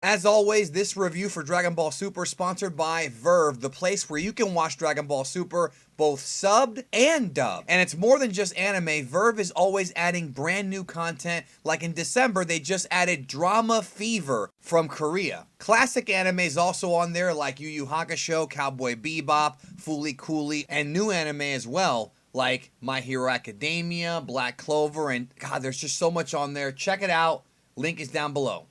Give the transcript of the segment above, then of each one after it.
As always, this review for Dragon Ball Super is sponsored by Verve, the place where you can watch Dragon Ball Super both subbed and dubbed. And it's more than just anime. Verve is always adding brand new content. Like in December, they just added Drama Fever from Korea. Classic anime is also on there, like Yu Yu Hakusho, Cowboy Bebop, Fooly Cooly, and new anime as well, like My Hero Academia, Black Clover, and God, there's just so much on there. Check it out. Link is down below.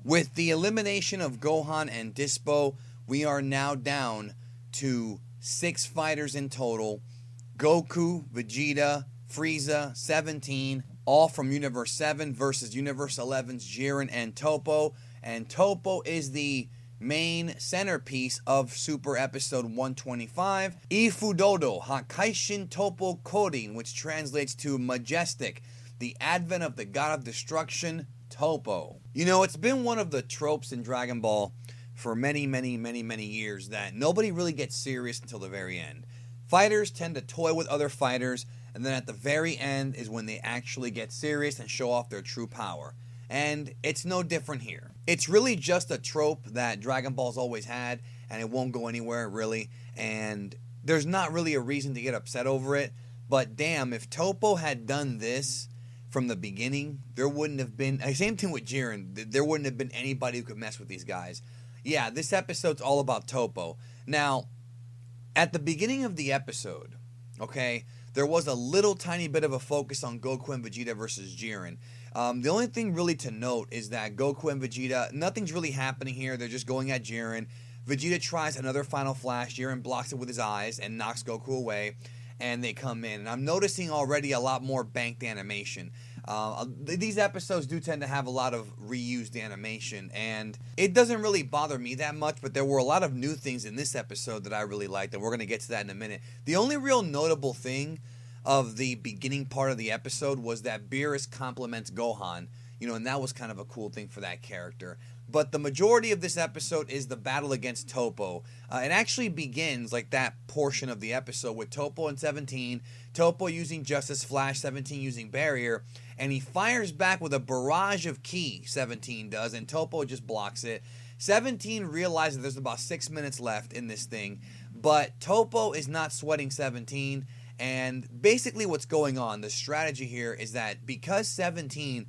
With the elimination of Gohan and Dispo, we are now down to 6 fighters in total. Goku, Vegeta, Frieza, 17, all from Universe 7 versus Universe 11's Jiren and Toppo. And Toppo is the main centerpiece of Super Episode 125, Ifudodo Hakaishin Toppo Kodin, which translates to Majestic, the advent of the god of destruction, Toppo. You know, it's been one of the tropes in Dragon Ball for many years that nobody really gets serious until the very end. Fighters tend to toy with other fighters, and then at the very end is when they actually get serious and show off their true power. And it's no different here. It's really just a trope that Dragon Ball's always had, and it won't go anywhere, really. And there's not really a reason to get upset over it. But damn, if Toppo had done this from the beginning, there wouldn't have been... Same thing with Jiren. There wouldn't have been anybody who could mess with these guys. Yeah, this episode's all about Toppo. Now, at the beginning of the episode, okay, there was a little tiny bit of a focus on Goku and Vegeta versus Jiren. The only thing really to note is that Goku and Vegeta, nothing's really happening here. They're just going at Jiren. Vegeta tries another final flash. Jiren blocks it with his eyes and knocks Goku away. And they come in. And I'm noticing already a lot more banked animation. These episodes do tend to have a lot of reused animation, and it doesn't really bother me that much, but there were a lot of new things in this episode that I really liked, and we're going to get to that in a minute. The only real notable thing of the beginning part of the episode was that Beerus compliments Gohan, you know, and that was kind of a cool thing for that character. But the majority of this episode is the battle against Toppo. It actually begins, like that portion of the episode, with Toppo and 17. Toppo using Justice Flash, 17 using Barrier. And he fires back with a barrage of Ki, 17 does, and Toppo just blocks it. 17 realizes there's about 6 minutes left in this thing. But Toppo is not sweating 17. And basically what's going on, the strategy here is that because 17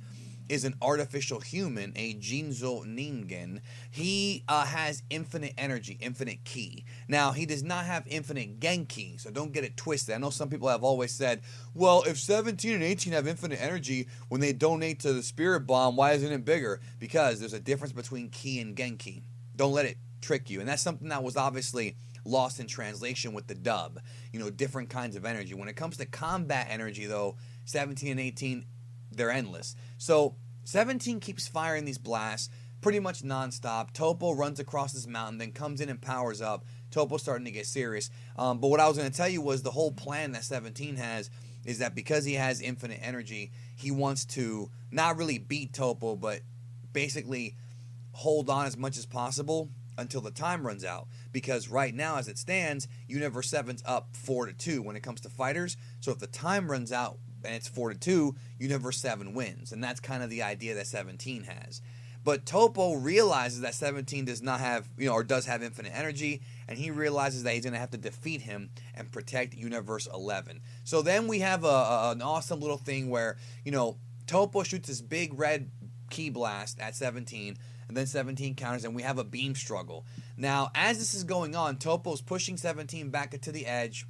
is an artificial human, a Jinzo Ningen, he has infinite energy, infinite ki. Now, he does not have infinite Genki, so don't get it twisted. I know some people have always said, well, if 17 and 18 have infinite energy when they donate to the Spirit Bomb, why isn't it bigger? Because there's a difference between ki and Genki. Don't let it trick you. And that's something that was obviously lost in translation with the dub. You know, different kinds of energy. When it comes to combat energy, though, 17 and 18, they're endless. So 17 keeps firing these blasts pretty much nonstop. Toppo runs across this mountain, then comes in and powers up. Toppo's starting to get serious. But what I was going to tell you was the whole plan that 17 has is that because he has infinite energy, he wants to not really beat Toppo, but basically hold on as much as possible until the time runs out. Because right now, as it stands, Universe 7's up 4-2 when it comes to fighters. So if the time runs out and it's 4-2, Universe 7 wins. And that's kind of the idea that 17 has. But Toppo realizes that 17 does not have, or does have infinite energy, and he realizes that he's going to have to defeat him and protect Universe 11. So then we have an awesome little thing where, Toppo shoots this big red ki blast at 17, and then 17 counters, and we have a beam struggle. Now, as this is going on, Toppo's pushing 17 back into the edge,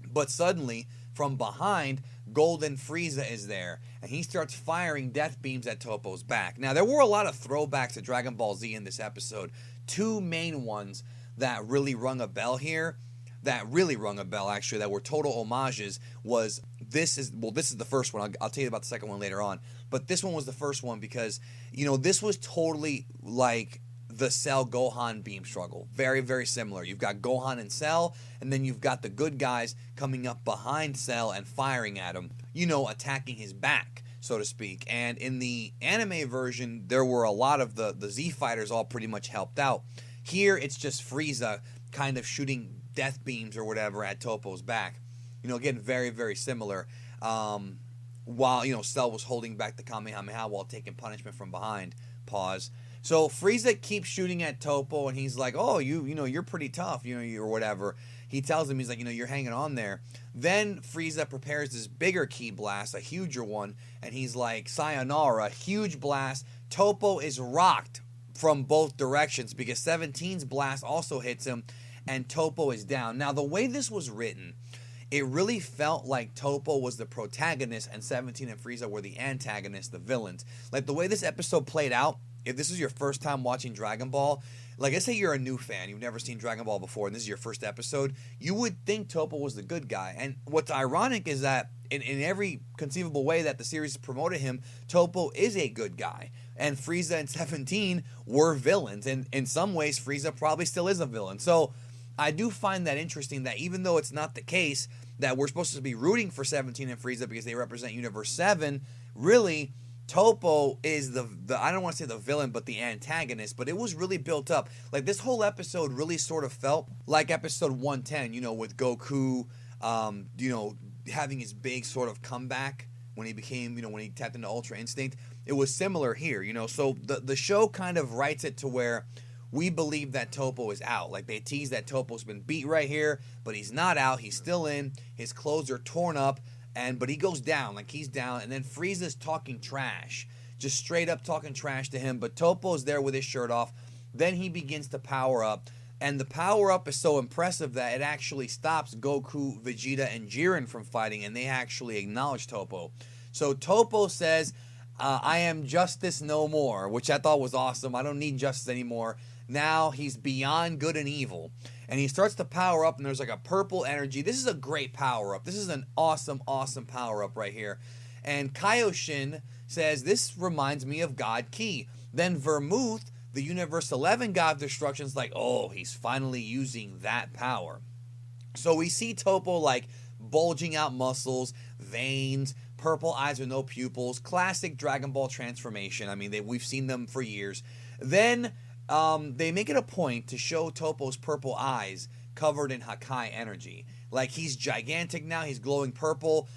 but suddenly, from behind, Golden Frieza is there, and he starts firing death beams at Toppo's back. Now, there were a lot of throwbacks to Dragon Ball Z in this episode. Two main ones that really rung a bell here, that were total homages, was this is the first one. I'll tell you about the second one later on. But this one was the first one because, this was totally like the Cell Gohan beam struggle. Very, very similar. You've got Gohan and Cell, and then you've got the good guys coming up behind Cell and firing at him, attacking his back, so to speak. And in the anime version, there were a lot of the Z fighters all pretty much helped out. Here, it's just Frieza kind of shooting death beams or whatever at Toppo's back. Again, very, very similar. While, Cell was holding back the Kamehameha while taking punishment from behind. Pause. So Frieza keeps shooting at Toppo, and he's like, "Oh, you're pretty tough, or whatever." He tells him, he's like, "You're hanging on there." Then Frieza prepares this bigger ki blast, a huger one, and he's like, "Sayonara!" Huge blast. Toppo is rocked from both directions because 17's blast also hits him, and Toppo is down. Now, the way this was written, it really felt like Toppo was the protagonist and 17 and Frieza were the antagonists, the villains. Like, the way this episode played out, if this is your first time watching Dragon Ball, like, let's say you're a new fan, you've never seen Dragon Ball before, and this is your first episode, you would think Toppo was the good guy. And what's ironic is that in every conceivable way that the series promoted him, Toppo is a good guy. And Frieza and 17 were villains. And in some ways, Frieza probably still is a villain. So I do find that interesting that even though it's not the case that we're supposed to be rooting for 17 and Frieza because they represent Universe 7, really, Toppo is the I don't want to say the villain, but the antagonist. But it was really built up. Like, this whole episode really sort of felt like episode 110, with Goku, having his big sort of comeback when he became, when he tapped into Ultra Instinct. It was similar here, So the show kind of writes it to where we believe that Toppo is out. Like, they tease that Toppo's been beat right here, but he's not out. He's still in. His clothes are torn up, but he goes down. Like, he's down. And then Frieza's talking trash. Just straight up talking trash to him. But Toppo's there with his shirt off. Then he begins to power up. And the power-up is so impressive that it actually stops Goku, Vegeta, and Jiren from fighting, and they actually acknowledge Toppo. So Toppo says, I am justice no more, which I thought was awesome. I don't need justice anymore. Now he's beyond good and evil. And he starts to power up, and there's like a purple energy. This is a great power-up. This is an awesome, awesome power-up right here. And Kaioshin says, this reminds me of God Ki. Then Vermouth, the Universe 11 God of Destruction, is like, oh, he's finally using that power. So we see Toppo like bulging out muscles, veins, purple eyes with no pupils, classic Dragon Ball transformation. I mean, we've seen them for years. Then they make it a point to show Toppo's purple eyes covered in Hakai energy. Like, he's gigantic now. He's glowing purple.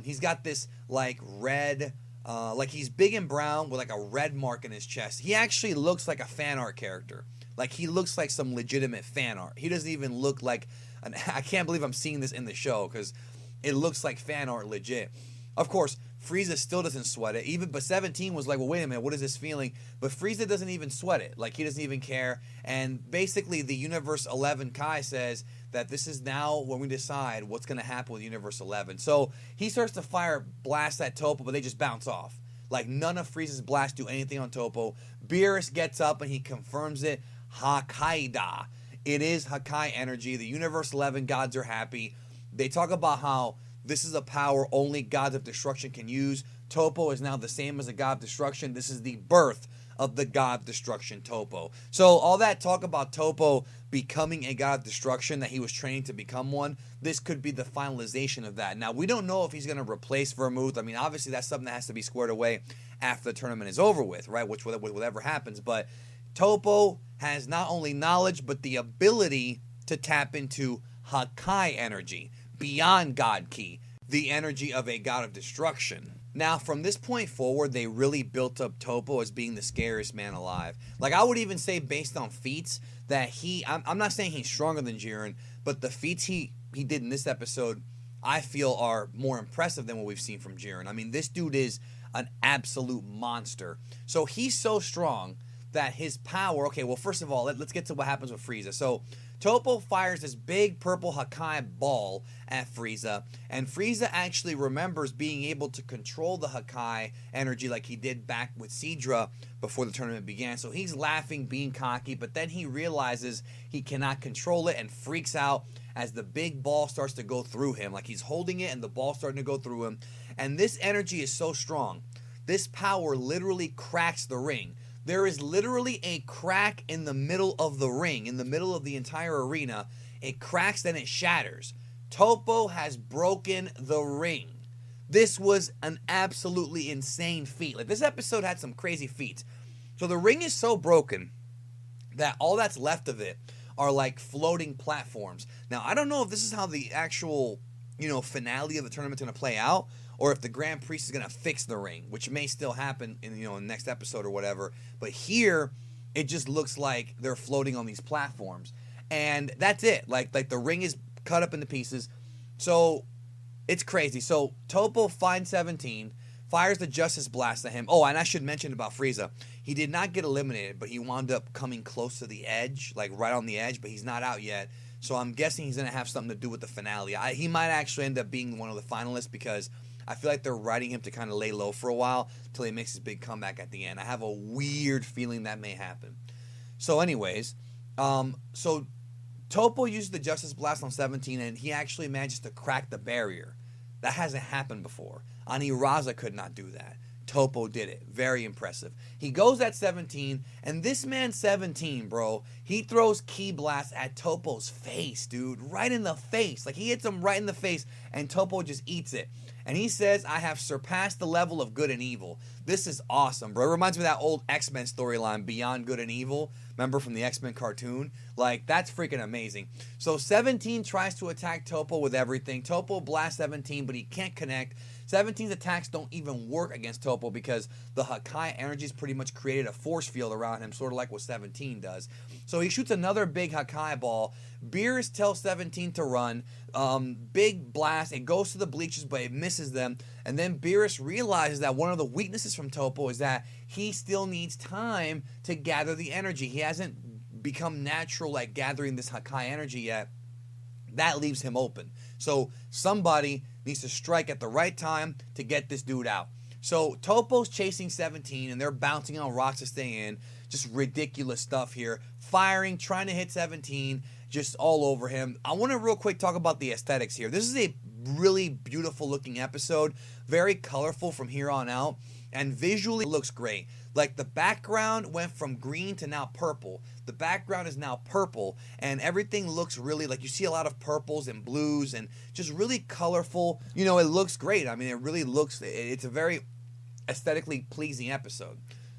He's got this like red... like, he's big and brown with like a red mark in his chest. He actually looks like a fan art character. Like, he looks like some legitimate fan art. He doesn't even look like I can't believe I'm seeing this in the show because it looks like fan art legit. Of course, Frieza still doesn't sweat it. But 17 was like, well, wait a minute, what is this feeling? But Frieza doesn't even sweat it. Like, he doesn't even care. And basically, the Universe 11 Kai says that this is now when we decide what's going to happen with Universe 11. So he starts to fire blasts at Toppo, but they just bounce off. Like, none of Frieza's blasts do anything on Toppo. Beerus gets up and he confirms it. Hakaida. It is Hakai energy. The Universe 11 gods are happy. They talk about how this is a power only gods of destruction can use. Toppo is now the same as a god of destruction. This is the birth of the god of destruction, Toppo. So all that talk about Toppo becoming a god of destruction, that he was training to become one, this could be the finalization of that. Now, we don't know if he's going to replace Vermouth. I mean, obviously that's something that has to be squared away after the tournament is over with, right? Which whatever happens. But Toppo has not only knowledge, but the ability to tap into Hakai energy, beyond God Ki, the energy of a god of destruction. Now, from this point forward, they really built up Toppo as being the scariest man alive. Like, I would even say, based on feats, that I'm not saying he's stronger than Jiren, but the feats he did in this episode, I feel are more impressive than what we've seen from Jiren. I mean, this dude is an absolute monster. So he's so strong that his power... Okay, well, first of all, let's get to what happens with Frieza. So Toppo fires this big purple Hakai ball at Frieza, and Frieza actually remembers being able to control the Hakai energy like he did back with Seadra before the tournament began. So he's laughing, being cocky, but then he realizes he cannot control it and freaks out as the big ball starts to go through him. Like, he's holding it and the ball's starting to go through him. And this energy is so strong. This power literally cracks the ring. There is literally a crack in the middle of the ring, in the middle of the entire arena. It cracks, then it shatters. Toppo has broken the ring. This was an absolutely insane feat. Like, this episode had some crazy feats. So the ring is so broken that all that's left of it are like floating platforms. Now, I don't know if this is how the actual, finale of the tournament is going to play out, or if the Grand Priest is going to fix the ring, which may still happen in the next episode or whatever. But here, it just looks like they're floating on these platforms. And that's it. Like the ring is cut up into pieces. So it's crazy. So Toppo finds 17, fires the Justice Blast at him. Oh, and I should mention about Frieza. He did not get eliminated, but he wound up coming close to the edge, like right on the edge, but he's not out yet. So I'm guessing he's going to have something to do with the finale. He might actually end up being one of the finalists because I feel like they're writing him to kind of lay low for a while till he makes his big comeback at the end. I have a weird feeling that may happen. So anyways, so Toppo uses the Justice Blast on 17, and he actually manages to crack the barrier. That hasn't happened before. Aniraza could not do that. Toppo did it. Very impressive. He goes at 17, and this man 17, bro, he throws Ki Blast at Toppo's face, dude. Right in the face. Like, he hits him right in the face, and Toppo just eats it. And he says, I have surpassed the level of good and evil. This is awesome, bro. It reminds me of that old X-Men storyline, Beyond Good and Evil. Remember from the X-Men cartoon? Like, that's freaking amazing. So 17 tries to attack Toppo with everything. Toppo blasts 17, but he can't connect. 17's attacks don't even work against Toppo because the Hakai energies pretty much created a force field around him, sort of like what 17 does. So he shoots another big Hakai ball. Beerus tells 17 to run. Big blast. It goes to the bleachers, but it misses them. And then Beerus realizes that one of the weaknesses from Toppo is that he still needs time to gather the energy. He hasn't become natural at gathering this Hakai energy yet. That leaves him open. So somebody needs to strike at the right time to get this dude out. So Toppo's chasing 17, and they're bouncing on rocks to stay in. Just ridiculous stuff here. Firing, trying to hit 17, just all over him. I want to real quick talk about the aesthetics here. This is a really beautiful looking episode. Very colorful from here on out. And visually, it looks great. Like, the background went from green to now purple. The background is now purple, and everything looks really, like, you see a lot of purples and blues and just really colorful. You know, it looks great. I mean, it really looks, it's a very aesthetically pleasing episode.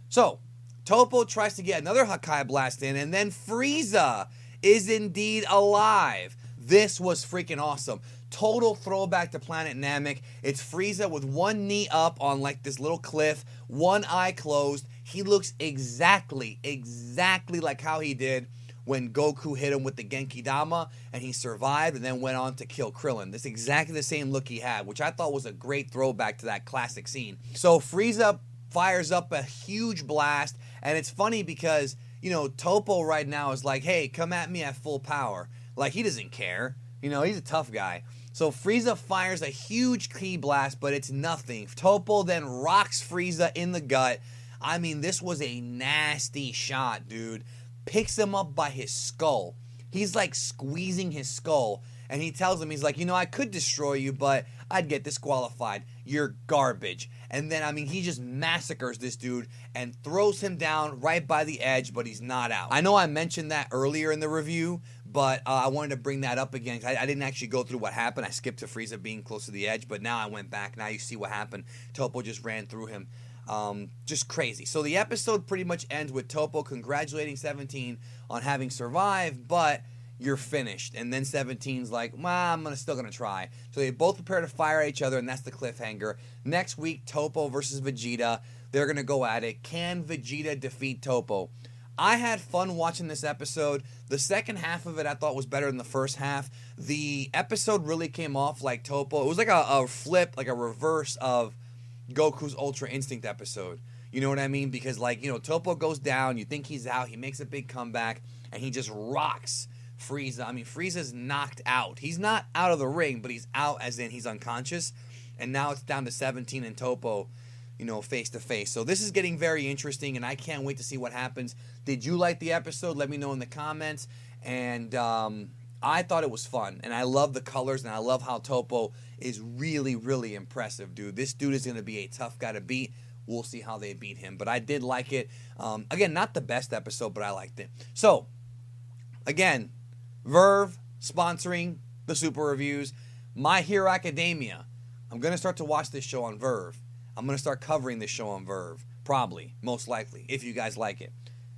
So, Toppo tries to get another Hakai Blast in, and then Frieza is indeed alive. This was freaking awesome. Total throwback to Planet Namek. It's Frieza with one knee up on like this little cliff, one eye closed. He looks exactly like how he did when Goku hit him with the Genki Dama and he survived and then went on to kill Krillin. That's exactly the same look he had, which I thought was a great throwback to that classic scene. So Frieza fires up a huge blast, and it's funny because, you know, Toppo right now is like, hey, come at me at full power. Like, he doesn't care. You know, he's a tough guy. So Frieza fires a huge Ki Blast, but it's nothing. Toppo then rocks Frieza in the gut. I mean, this was a nasty shot, dude. Picks him up by his skull. He's like squeezing his skull. And he tells him, he's like, you know, I could destroy you, but I'd get disqualified. You're garbage. And then, I mean, he just massacres this dude and throws him down right by the edge, but he's not out. I know I mentioned that earlier in the review, but I wanted to bring that up again. I didn't actually go through what happened. I skipped to Frieza being close to the edge, but now I went back. Now you see what happened. Toppo just ran through him. Just crazy. So the episode pretty much ends with Toppo congratulating 17 on having survived, but you're finished. And then 17's like, well, I'm still going to try. So they both prepare to fire at each other, and that's the cliffhanger. Next week, Toppo versus Vegeta. They're going to go at it. Can Vegeta defeat Toppo? I had fun watching this episode. The second half of it I thought was better than the first half. The episode really came off like Toppo. It was like a flip, like a reverse of Goku's Ultra Instinct episode. You know what I mean? Because, like, you know, Toppo goes down, you think he's out, he makes a big comeback, and he just rocks Frieza. I mean, Frieza's knocked out. He's not out of the ring, but he's out as in he's unconscious. And now it's down to 17 and Toppo, you know, face to face. So this is getting very interesting, and I can't wait to see what happens. Did you like the episode? Let me know in the comments. And I thought it was fun, and I love the colors, and I love how Toppo is really, really impressive, dude. This dude is going to be a tough guy to beat. We'll see how they beat him, but I did like it. Again, not the best episode, but I liked it. So, again, Verve sponsoring the Super Reviews. My Hero Academia. I'm going to start to watch this show on Verve. I'm going to start covering this show on Verve. Probably, most likely, if you guys like it.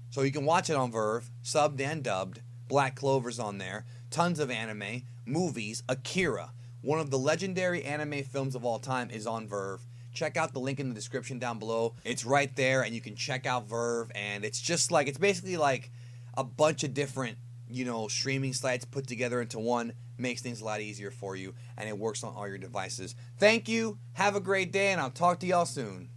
So you can watch it on Verve, subbed and dubbed. Black Clover's on there. Tons of anime, movies. Akira, one of the legendary anime films of all time, is on Verve. check out the link in the description down below. It's right there, and you can check out Verve, and it's just like, it's basically like a bunch of different, you know, streaming sites put together into one. Makes things a lot easier for you, and it works on all your devices. Thank you. Have a great day, and I'll talk to y'all soon.